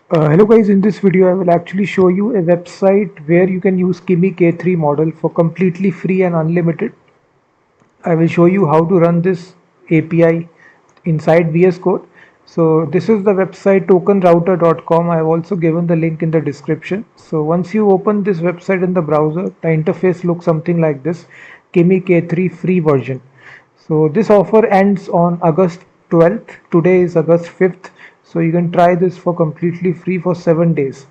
Hello guys, in this video I will actually show you a website where you can use Kimi K3 model for completely free and unlimited. I will show you how to run this API inside VS Code. So this is the website TokenRouter.com. I have also given the link in the description. So once you open this website in the browser, the interface looks something like this, Kimi K3 free version. So this offer ends on August 12th. Today is August 5th. So you can try this for completely free for 7 days.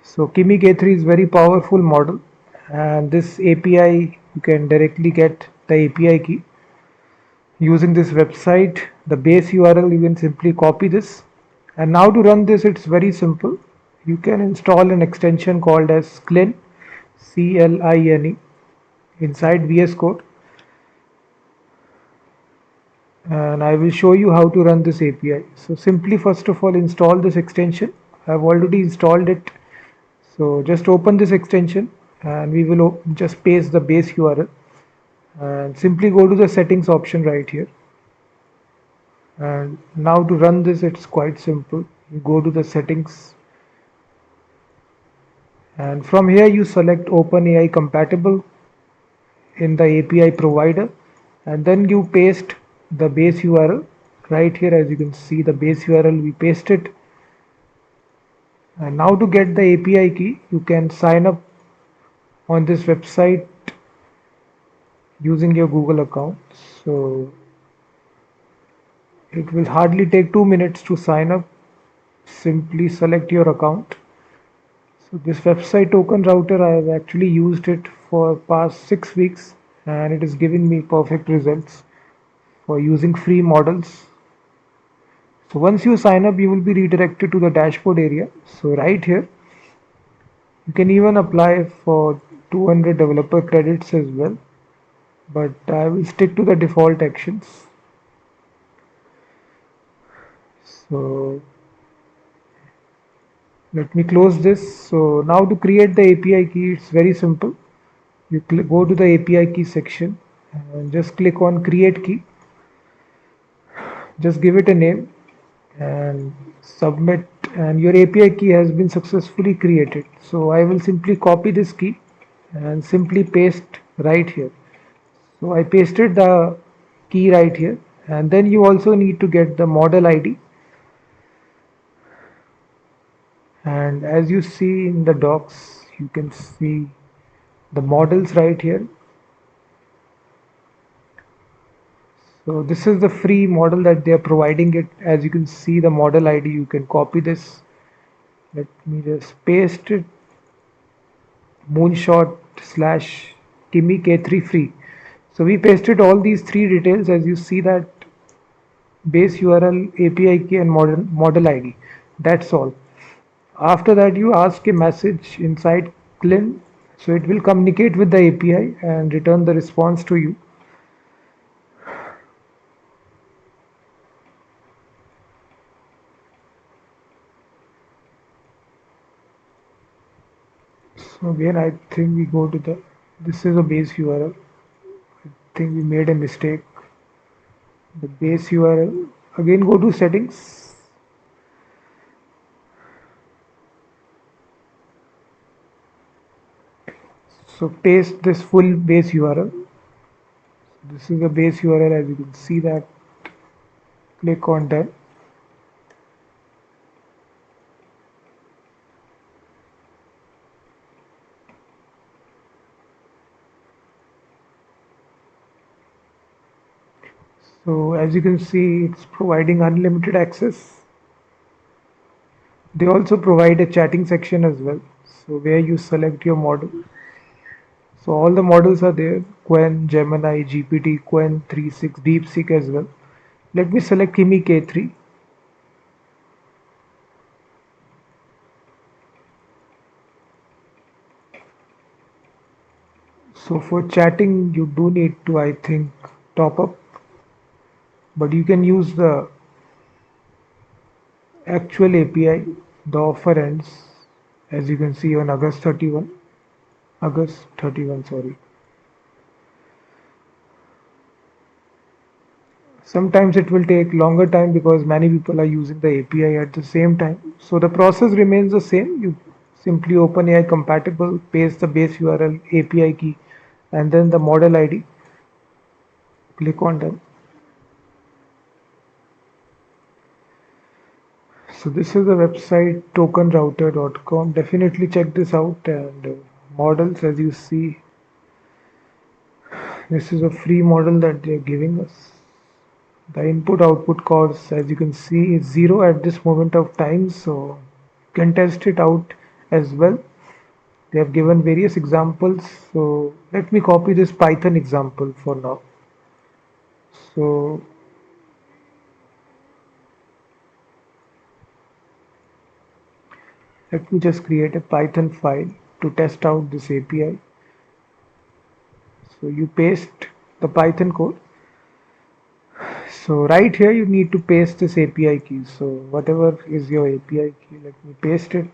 So Kimi K3 is very powerful model, and this API you can directly get the API key using this website. The base URL you can simply copy this, and now to run this it's very simple. You can install an extension called as Cline, CLINE, inside VS Code, and I will show you how to run this API. So simply first of all install this extension. I've already installed it. So just open this extension and we will just paste the base URL and simply go to the settings option right here. And now to run this, it's quite simple. You go to the settings and from here you select OpenAI compatible in the API provider, and then you paste the base URL right here. As you can see, the base URL we paste it. And now to get the API key, you can sign up on this website using your Google account. So it will hardly take 2 minutes to sign up. Simply select your account. So this website TokenRouter, I have actually used it for past 6 weeks and it is giving me perfect results for using free models. So once you sign up, you will be redirected to the dashboard area. So right here, you can even apply for 200 developer credits as well, but I will stick to the default actions. So let me close this. So now to create the API key, it's very simple. You go to the API key section and just click on create key. Just give it a name and submit, and your API key has been successfully created. So I will simply copy this key and simply paste right here. So I pasted the key right here, and then you also need to get the model ID. And as you see in the docs, you can see the models right here. So this is the free model that they are providing it. As you can see the model ID, you can copy this. Let me just paste it, moonshot slash Kimi K3 free. So we pasted all these three details. As you see that base URL, API key and model ID. That's all. After that you ask a message inside Cline. So it will communicate with the API and return the response to you. So again, I think we go to this is a base URL. I think we made a mistake. The base URL, again go to settings. So paste this full base URL. This is the base URL, as you can see that. Click on done. So as you can see, it's providing unlimited access. They also provide a chatting section as well. So where you select your model. So all the models are there: Quen, Gemini, GPT, Quen 3.6, DeepSeek as well. Let me select Kimi K3. So for chatting, you do need to, I think, top up, but you can use the actual API. The offer ends, as you can see, on August 31, sorry. Sometimes it will take longer time because many people are using the API at the same time. So the process remains the same. You simply open AI compatible, paste the base URL, API key, and then the model ID. Click on done. So this is the website tokenrouter.com. Definitely check this out. And models, as you see, this is a free model that they're giving us. The input output cost, as you can see, is 0 at this moment of time. So you can test it out as well. They have given various examples. So let me copy this Python example for now. So let me just create a Python file to test out this API. So you paste the Python code. So right here you need to paste this API key. So whatever is your API key, let me paste it.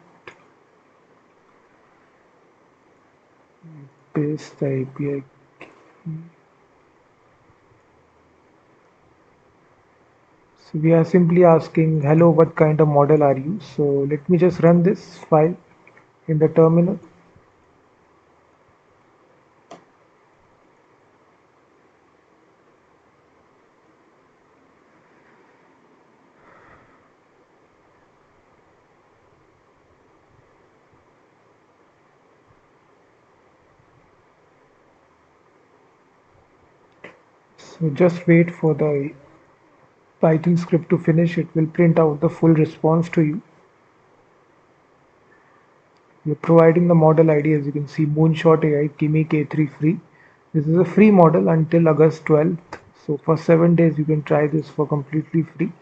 Paste the API key. So we are simply asking, hello, what kind of model are you? So let me just run this file in the terminal. So just wait for the Python script to finish. It will print out the full response to you. We're providing the model ID, as you can see, Moonshot AI Kimi K3 free. This is a free model until August 12th. So for 7 days, you can try this for completely free.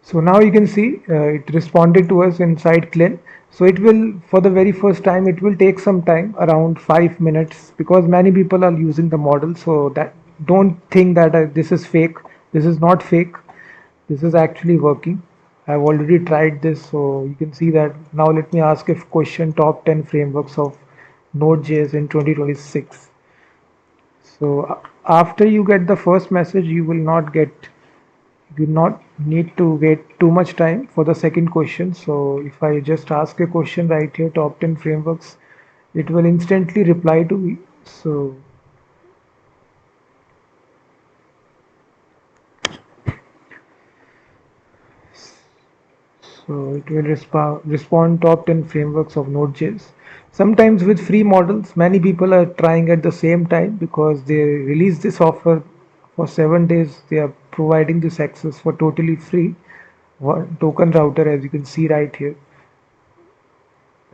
So now you can see it responded to us inside Cline. So it will, for the very first time, it will take some time, around 5 minutes, because many people are using the model. So that don't think that this is fake. This is not fake. This is actually working. I've already tried this, so you can see that. Now let me ask if question top 10 frameworks of Node.js in 2026. So after you get the first message, you will not need to wait too much time for the second question. So if I just ask a question right here, top 10 frameworks, it will instantly reply to me. So it will respond top 10 frameworks of Node.js. Sometimes with free models, many people are trying at the same time because they release this offer for 7 days. They are providing this access for totally free. Token router, as you can see right here.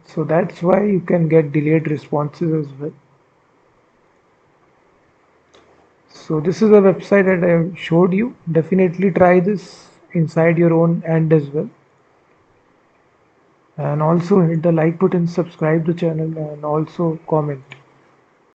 So that's why you can get delayed responses as well. So this is a website that I showed you. Definitely try this inside your own end as well. And also hit the like button, subscribe the channel, and also comment.